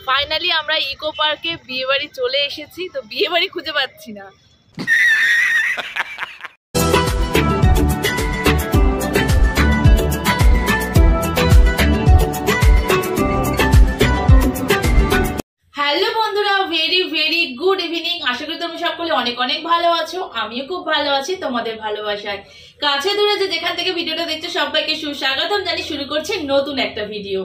Finally আমরা eco পার্কে বিয়ে বাড়ি চলে এসেছি, তো বিয়ে বাড়ি খুঁজে পাচ্ছি না। হ্যালো বন্ধুরা, ভেরি ভেরি গুড ইভিনিং। আশা করি তুমি সকলে অনেক অনেক ভালো আছো। আমিও খুব ভালো আছি তোমাদের ভালোবাসায়। কাছে দূরে যে যেখান থেকে ভিডিওটা দেখছো সবাইকে সুস্বাগতম জানি। শুরু করছি নতুন একটা ভিডিও।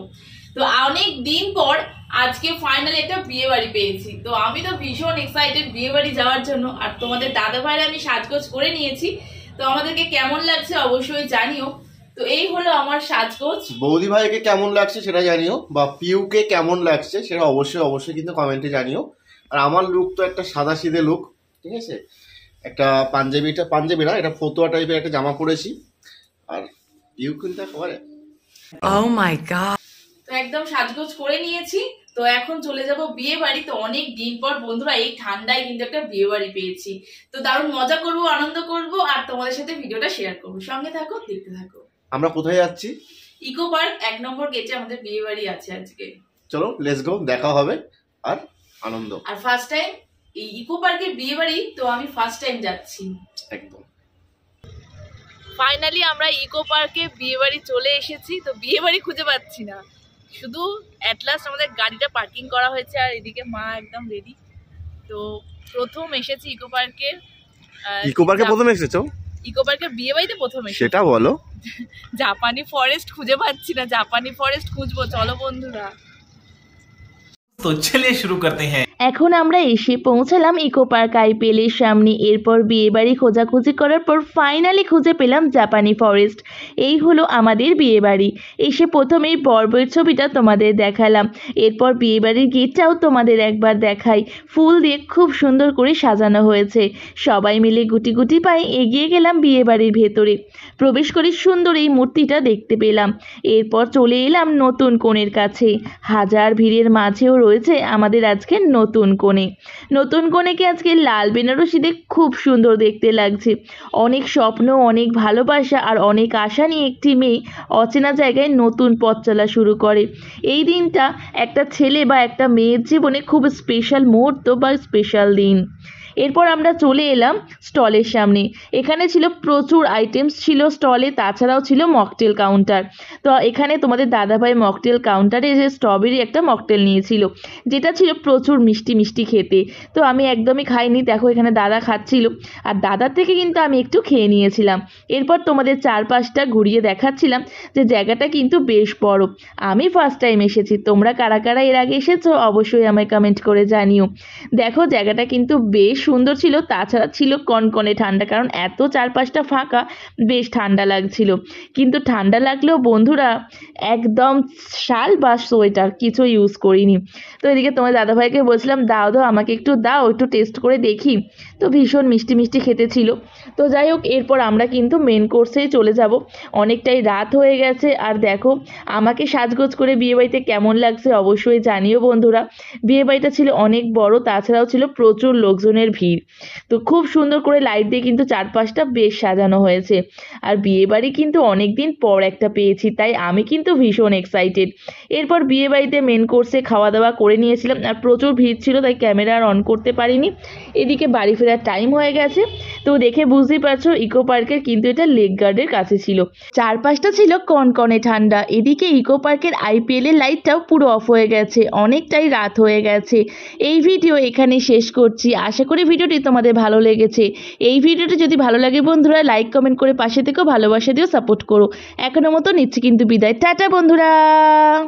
তো অনেক দিন পর আজকে ফাইনালি একটা বিয়ে বাড়ি পেয়েছি, তো আমি তো ভীষণ এক্সাইটেড বিয়ে বাড়ি যাওয়ার জন্য। আর তোমাদের দাদা ভাইরা আমি সাজগোজ করে নিয়েছি, তো আমাদেরকে কেমন লাগছে অবশ্যই জানিও। তো এই হলো আমার সাজগোজ। বৌদি ভাইকে কেমন লাগছে সেটা জানিও, বা পিউকে কেমন লাগছে সেটা অবশ্যই অবশ্যই কিন্তু কমেন্টে জানিও। আর আমার লুক তো একটা সাদাসিধে লুক, ঠিক আছে। একটা পাঞ্জাবি না, এটা ফতুয়া টাইপের একটা জামা পরেছি। আর পিউ কিন্তু একেবারে Oh my god, তো একদম সাজগোজ করে নিয়েছি। তো এখন চলে যাব বিয়ে বাড়ি। তো অনেক দিন পর বন্ধুরা এই ঠান্ডায় কিন্তু একটা বিয়ে বাড়ি পেয়েছি, তো দারুণ মজা করব, আনন্দ করব, আর তোমাদের সাথে ভিডিওটা শেয়ার করব। সঙ্গে থাকো, দেখতে থাকো। আমরা কোথায় যাচ্ছি? ইকো পার্ক 1 নম্বর গেটে আমাদের বিয়ে বাড়ি আছে আজকে। চলো লেটস গো, দেখা হবে আর আনন্দ। আর ফার্স্ট টাইম এই ইকো পার্কের বিয়ে বাড়ি, তো আমি ফার্স্ট টাইম যাচ্ছি একদম। ফাইনালি আমরা ইকো পার্কে বিয়ে বাড়ি চলে এসেছি, তো বিয়ে বাড়ি খুঁজে পাচ্ছি না। শুধু এট লাস্ট আমাদের গাড়িটা পার্কিং করা হয়েছে, আর এদিকে মা একদম রেডি। তো প্রথম এসেছি ইকো পার্কে। ইকো পার্কে প্রথম এসেছো? ইকো পার্কের বিয়ে বাড়িতে প্রথম এসেছি। সেটা বলো। জাপানি ফরেস্ট খুঁজে পাচ্ছি না, জাপানি ফরেস্ট খুঁজবো। চলো বন্ধুরা, तो चलिए शुरू करते हैं। এখন আমরা এসে পৌঁছালাম ইকো পার্ক আইপিএলের সামনে। এরপর বিয়েবাড়ি খোঁজাখুঁজি করার পর ফাইনালি খুঁজে পেলাম জাপানি ফরেস্ট। এই হলো আমাদের বিয়েবাড়ি। এসে প্রথমেই বরবউয়ের ছবিটা তোমাদের দেখালাম, এরপর বিয়েবাড়ির গেটটাও তোমাদের একবার দেখাই। ফুল দিয়ে খুব সুন্দর করে সাজানো হয়েছে। সবাই মিলে গুটি গুটি পায়ে এগিয়ে গেলাম বিয়েবাড়ির ভেতরে। প্রবেশ করে সুন্দর এই মূর্তিটা দেখতে পেলাম। এরপর চলে এলাম নতুন কনের কাছে। হাজার ভিড়ের মাঝেও রয়েছে আমাদের আজকে নতুন কনে। নতুন কনেকে আজকে লাল বেনারসিতে খুব সুন্দর দেখতে লাগছে। অনেক স্বপ্ন, অনেক ভালোবাসা আর অনেক আশা নিয়ে একটি মেয়ে অচেনা জায়গায় নতুন পথ চলা শুরু করে। এই দিনটা একটা ছেলে বা একটা মেয়ের জীবনে খুব স্পেশাল মুহূর্ত বা স্পেশাল দিন। এরপর আমরা চলে এলাম স্টলের সামনে। এখানে ছিল প্রচুর আইটেমস ছিল স্টলে, তাছাড়াও ছিল মকটেল কাউন্টার। তো এখানে তোমাদের দাদাভাই মকটেল কাউন্টারে যে স্ট্রবেরি একটা মকটেল নিয়েছিল, যেটা ছিল প্রচুর মিষ্টি মিষ্টি খেতে। তো আমি একদমই খাইনি, দেখো এখানে দাদা খাচ্ছিল, আর দাদার থেকে কিন্তু আমি একটু খেয়ে নিয়েছিলাম। এরপর তোমাদের চারপাশটা ঘুরিয়ে দেখাচ্ছিলাম যে জায়গাটা কিন্তু বেশ বড়। আমি ফার্স্ট টাইম এসেছি, তোমরা কারা কারা এর আগে এসেছো অবশ্যই আমায় কমেন্ট করে জানিও। দেখো জায়গাটা কিন্তু বেশ সুন্দর ছিল, তাছাড়া ছিল কনকনে ঠান্ডা, কারণ এত চারপাশটা ফাঁকা, বেশ ঠান্ডা লাগছিল। কিন্তু ঠান্ডা লাগলেও বন্ধুরা একদম শাল বা সোয়েটার কিছু ইউজ করিনি। তো এদিকে তোমার দাদাভাইকে বলছিলাম দাও আমাকে একটু দাও, একটু টেস্ট করে দেখি। তো ভীষণ মিষ্টি মিষ্টি খেতে ছিল। তো যাই হোক, এরপর আমরা কিন্তু মেন কোর্সেই চলে যাব। অনেকটাই রাত হয়ে গেছে। আর দেখো আমাকে সাজগোজ করে বিয়েবাড়িতে কেমন লাগছে অবশ্যই জানিও বন্ধুরা। বিয়েবাড়িটা ছিল অনেক বড়, তাছাড়াও ছিল প্রচুর লোকজনের ভিড়। তো খুব সুন্দর করে লাইট দিয়ে কিন্তু চারপাশটা বেশ সাজানো হয়েছে। আর বিয়েবাড়ি কিন্তু অনেক দিন পর একটা পেয়েছি, তাই আমি কিন্তু ভীষণ এক্সাইটেড। এরপর বিয়েবাড়িতে মেন কোর্সে খাওয়া দাওয়া করে নিয়েছিলাম, আর প্রচুর ভিড় ছিল তাই ক্যামেরা আর অন করতে পারিনি। এদিকে বাড়ি ফেরার টাইম হয়ে গেছে। তো দেখে বুঝতেই পারছো ইকো পার্কের কিন্তু এটা লেক গার্ডের কাছে ছিল। চারপাশটা ছিল কনকনে ঠান্ডা। এদিকে ইকো পার্কের আইপিএলের লাইটটাও পুরো অফ হয়ে গেছে, অনেকটাই রাত হয়ে গেছে। এই ভিডিও এখানে শেষ করছি। আশা করি ভিডিওটি তোমাদের ভালো লেগেছে। এই ভিডিওটি যদি ভালো লাগে বন্ধুরা লাইক কমেন্ট করে পাশে থেকেও ভালোবাসা দিও, সাপোর্ট করো। এখনো মতো নিচ্ছি কিন্তু বিদায়। টাটা বন্ধুরা।